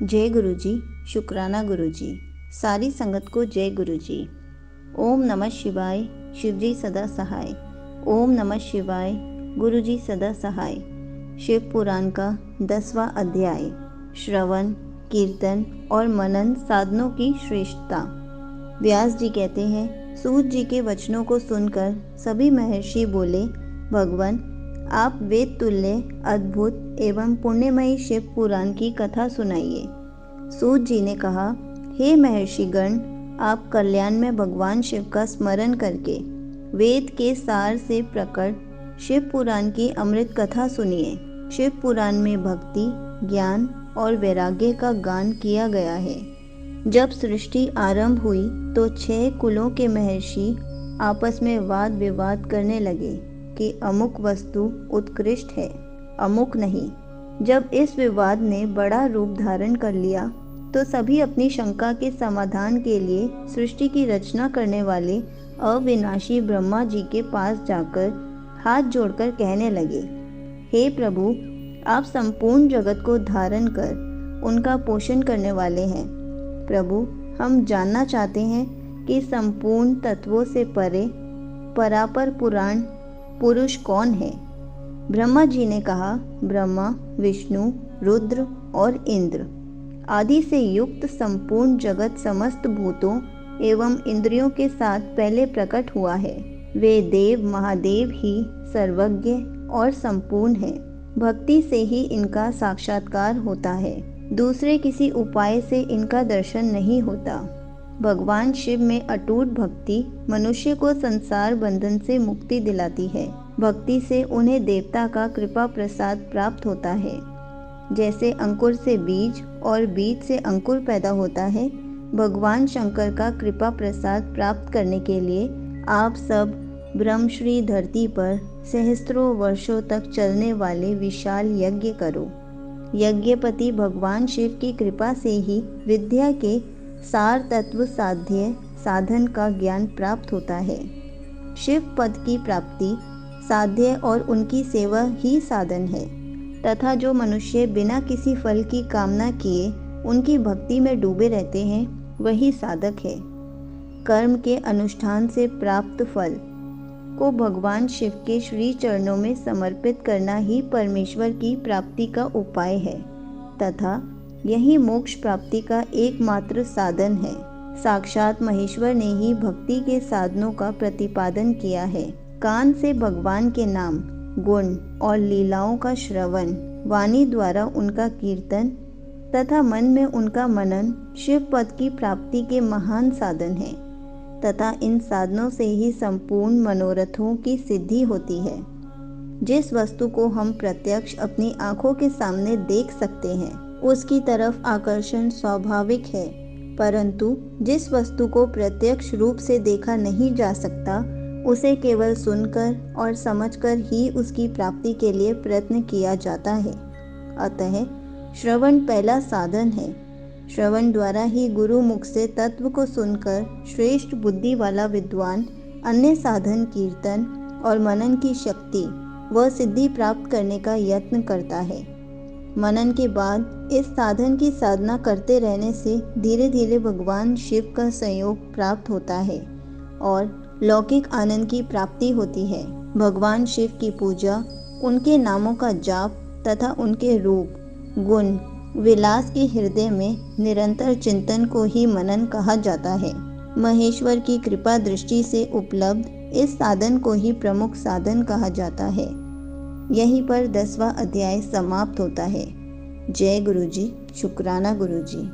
जय गुरु जी, शुक्राना गुरु जी। सारी संगत को जय गुरु जी। ओम नमः शिवाय, शिव जी सदा सहाय। ओम नमः शिवाय, गुरु जी सदा सहाय। शिव पुराण का 10वां अध्याय, श्रवण, कीर्तन और मनन साधनों की श्रेष्ठता। व्यास जी कहते हैं, सूत जी के वचनों को सुनकर सभी महर्षि बोले, भगवान आप वेद तुल्य अद्भुत एवं पुण्यमयी शिव पुराण की कथा सुनाइए। सूत जी ने कहा, हे महर्षिगण, आप कल्याण में भगवान शिव का स्मरण करके वेद के सार से प्रकट शिव पुराण की अमृत कथा सुनिए। शिव पुराण में भक्ति, ज्ञान और वैराग्य का गान किया गया है। जब सृष्टि आरंभ हुई तो 6 कुलों के महर्षि आपस में वाद विवाद करने लगे कि अमुक वस्तु उत्कृष्ट है, अमुक नहीं। जब इस विवाद ने बड़ा रूप धारण कर लिया तो सभी अपनी शंका के समाधान के लिए सृष्टि की रचना करने वाले अविनाशी ब्रह्मा जी के पास जाकर हाथ जोड़कर कहने लगे, हे प्रभु, आप संपूर्ण जगत को धारण कर उनका पोषण करने वाले हैं। प्रभु, हम जानना चाहते हैं कि संपूर्ण तत्वों से परे परापर पुराण पुरुष कौन है। ब्रह्मा जी ने कहा, ब्रह्मा, विष्णु, रुद्र और इंद्र आदि से युक्त संपूर्ण जगत समस्त भूतों एवं इंद्रियों के साथ पहले प्रकट हुआ है। वे देव महादेव ही सर्वज्ञ और संपूर्ण हैं। भक्ति से ही इनका साक्षात्कार होता है, दूसरे किसी उपाय से इनका दर्शन नहीं होता। भगवान शिव में अटूट भक्ति मनुष्य को संसार बंधन से मुक्ति दिलाती है। भक्ति से उन्हें देवता का कृपा प्रसाद प्राप्त होता है। जैसे अंकुर से बीज और बीज से अंकुर पैदा होता है, भगवान शंकर का कृपा प्रसाद प्राप्त करने के लिए आप सब ब्रह्मश्री धरती पर सहस्त्रों वर्षों तक चलने वाले विशाल यज्ञ करो। यज्ञपति भगवान शिव की कृपा से ही विद्या के सार तत्व साध्य साधन का ज्ञान प्राप्त होता है। शिव पद की प्राप्ति साध्य और उनकी सेवा ही साधन है, तथा जो मनुष्य बिना किसी फल की कामना किए उनकी भक्ति में डूबे रहते हैं, वही साधक है। कर्म के अनुष्ठान से प्राप्त फल को भगवान शिव के श्री चरणों में समर्पित करना ही परमेश्वर की प्राप्ति का उपाय है, तथा यही मोक्ष प्राप्ति का एकमात्र साधन है। साक्षात महेश्वर ने ही भक्ति के साधनों का प्रतिपादन किया है। कान से भगवान के नाम, गुण और लीलाओं का श्रवण, वाणी द्वारा उनका कीर्तन तथा मन में उनका मनन शिव पद की प्राप्ति के महान साधन हैं, तथा इन साधनों से ही संपूर्ण मनोरथों की सिद्धि होती है। जिस वस्तु को हम प्रत्यक्ष अपनी आंखों के सामने देख सकते हैं, उसकी तरफ आकर्षण स्वाभाविक है, परंतु जिस वस्तु को प्रत्यक्ष रूप से देखा नहीं जा सकता, उसे केवल सुनकर और समझकर ही उसकी प्राप्ति के लिए प्रयत्न किया जाता है। अतः श्रवण पहला साधन है। श्रवण द्वारा ही गुरु मुख से तत्व को सुनकर श्रेष्ठ बुद्धि वाला विद्वान अन्य साधन कीर्तन और मनन की शक्ति व सिद्धि प्राप्त करने का यत्न करता है। मनन के बाद इस साधन की साधना करते रहने से धीरे धीरे भगवान शिव का संयोग प्राप्त होता है और लौकिक आनंद की प्राप्ति होती है। भगवान शिव की पूजा, उनके नामों का जाप तथा उनके रूप, गुण, विलास के हृदय में निरंतर चिंतन को ही मनन कहा जाता है। महेश्वर की कृपा दृष्टि से उपलब्ध इस साधन को ही प्रमुख साधन कहा जाता है। यहीं पर 10वां अध्याय समाप्त होता है। जय गुरु जी, शुक्राना गुरु जी।